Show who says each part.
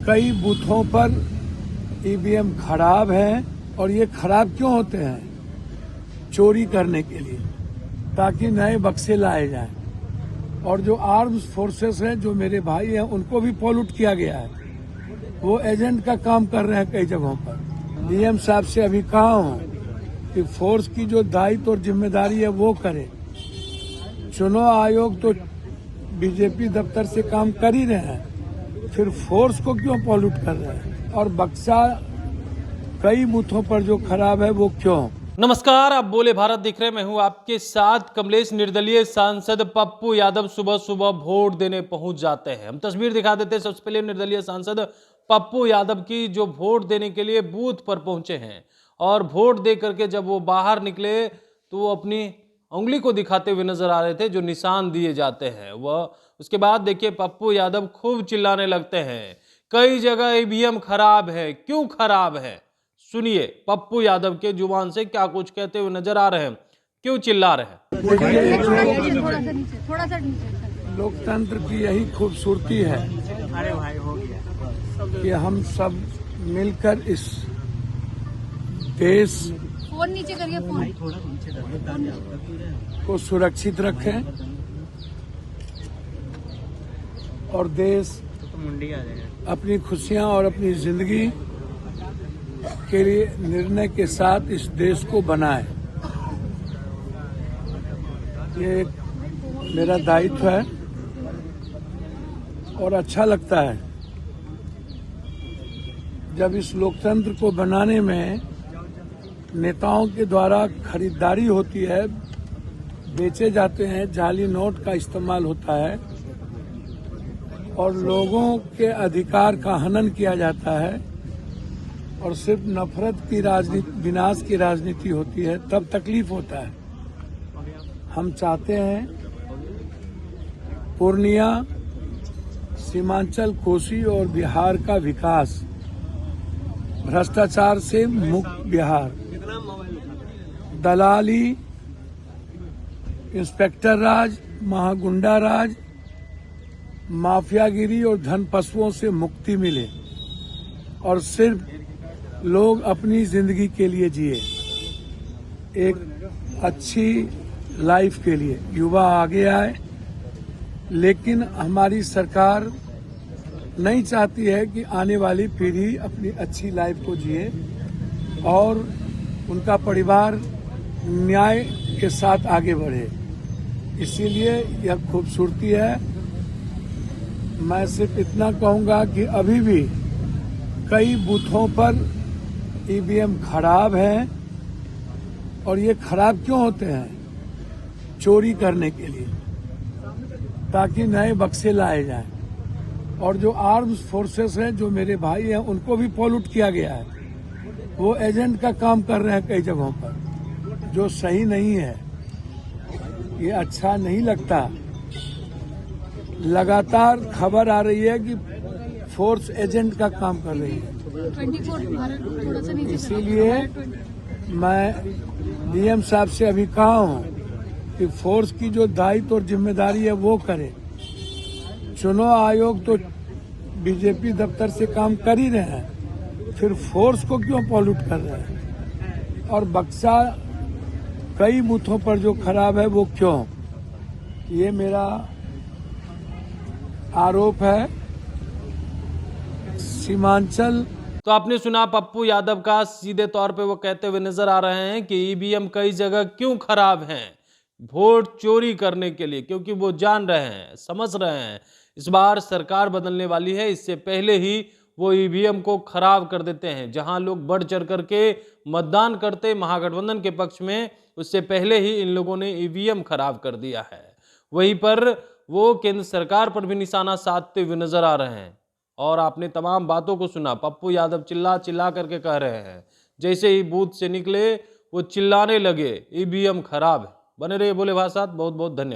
Speaker 1: कई बूथों पर ईवीएम खराब है और ये खराब क्यों होते हैं? चोरी करने के लिए, ताकि नए बक्से लाए जाएं। और जो आर्म्स फोर्सेस हैं, जो मेरे भाई हैं, उनको भी पॉल्यूट किया गया है। वो एजेंट का काम कर रहे हैं कई जगहों पर। डीएम साहब से अभी कहा हूं कि फोर्स की जो दायित्व और जिम्मेदारी है वो करे। चुनाव आयोग तो बीजेपी दफ्तर से काम कर ही रहे हैं, फिर फोर्स को क्यों पॉल्यूट कर रहे हैं? और बक्सा कई बूथों पर जो खराब है वो क्यों?
Speaker 2: नमस्कार, आप बोले भारत दिख रहे, मैं हूं आपके साथ कमलेश। निर्दलीय सांसद पप्पू यादव सुबह सुबह वोट देने पहुंच जाते हैं। हम तस्वीर दिखा देते हैं। सबसे पहले निर्दलीय सांसद पप्पू यादव की, जो वोट देने के लिए बूथ पर पहुंचे हैं और वोट दे करके जब वो बाहर निकले तो वो अपनी उंगली को दिखाते हुए नजर आ रहे थे, जो निशान दिए जाते हैं वह। उसके बाद देखिए पप्पू यादव खूब चिल्लाने लगते हैं, कई जगह ईवीएम खराब है। क्यों खराब है, सुनिए पप्पू यादव के जुबान से क्या कुछ कहते हुए नजर आ रहे हैं, क्यों चिल्ला रहे हैं।
Speaker 1: लोकतंत्र की यही खूबसूरती है कि हम सब मिलकर इस देश
Speaker 3: फोन नीचे करिए, फोन
Speaker 1: को सुरक्षित रखें और देश अपनी खुशियां और अपनी जिंदगी के लिए निर्णय के साथ इस देश को बनाए। ये एक मेरा दायित्व है और अच्छा लगता है जब इस लोकतंत्र को बनाने में नेताओं के द्वारा खरीदारी होती है, बेचे जाते हैं, जाली नोट का इस्तेमाल होता है और लोगों के अधिकार का हनन किया जाता है और सिर्फ नफरत की राजनीति, विनाश की राजनीति होती है, तब तकलीफ होता है। हम चाहते हैं पूर्णिया, सीमांचल, कोसी और बिहार का विकास, भ्रष्टाचार से मुक्त बिहार, दलाली, इंस्पेक्टर राज, महागुंडा राज, माफियागिरी और धन पशुओं से मुक्ति मिले और सिर्फ लोग अपनी जिंदगी के लिए जिए, एक अच्छी लाइफ के लिए युवा आगे आए। लेकिन हमारी सरकार नहीं चाहती है कि आने वाली पीढ़ी अपनी अच्छी लाइफ को जिए और उनका परिवार न्याय के साथ आगे बढ़े। इसीलिए यह खूबसूरती है। मैं सिर्फ इतना कहूंगा कि अभी भी कई बूथों पर ईवीएम खराब है और ये खराब क्यों होते हैं? चोरी करने के लिए, ताकि नए बक्से लाए जाएं। और जो आर्म्स फोर्सेस हैं, जो मेरे भाई हैं, उनको भी पॉल्यूट किया गया है। वो एजेंट का काम कर रहे हैं कई जगहों पर, जो सही नहीं है। ये अच्छा नहीं लगता। लगातार खबर आ रही है कि फोर्स एजेंट का काम कर रही है।
Speaker 3: 24
Speaker 1: इसीलिए मैं डीएम साहब से अभी कहा हूं कि फोर्स की जो दायित्व और जिम्मेदारी है वो करे। चुनाव आयोग तो बीजेपी दफ्तर से काम कर ही रहे हैं, फिर फोर्स को क्यों पॉल्यूट कर रहे हैं? और बक्सा कई बूथों पर जो खराब है वो क्यों? ये मेरा आरोप है। सीमांचल,
Speaker 2: तो आपने सुना पप्पू यादव का, सीधे तौर पे वो कहते हुए नजर आ रहे हैं कि ईवीएम कई जगह क्यों खराब हैं, वोट चोरी करने के लिए। क्योंकि वो जान रहे हैं, समझ रहे हैं इस बार सरकार बदलने वाली है, इससे पहले ही वो ईवीएम को खराब कर देते हैं। जहां लोग बढ़ चढ़ करके मतदान करते महागठबंधन के पक्ष में, उससे पहले ही इन लोगों ने ईवीएम खराब कर दिया है। वहीं पर वो केंद्र सरकार पर भी निशाना साधते हुए नजर आ रहे हैं। और आपने तमाम बातों को सुना, पप्पू यादव चिल्ला चिल्ला करके कह रहे हैं, जैसे ही बूथ से निकले वो चिल्लाने लगे ईवीएम खराब है। बने रहिए बोले भाई साहब, बहुत बहुत धन्यवाद।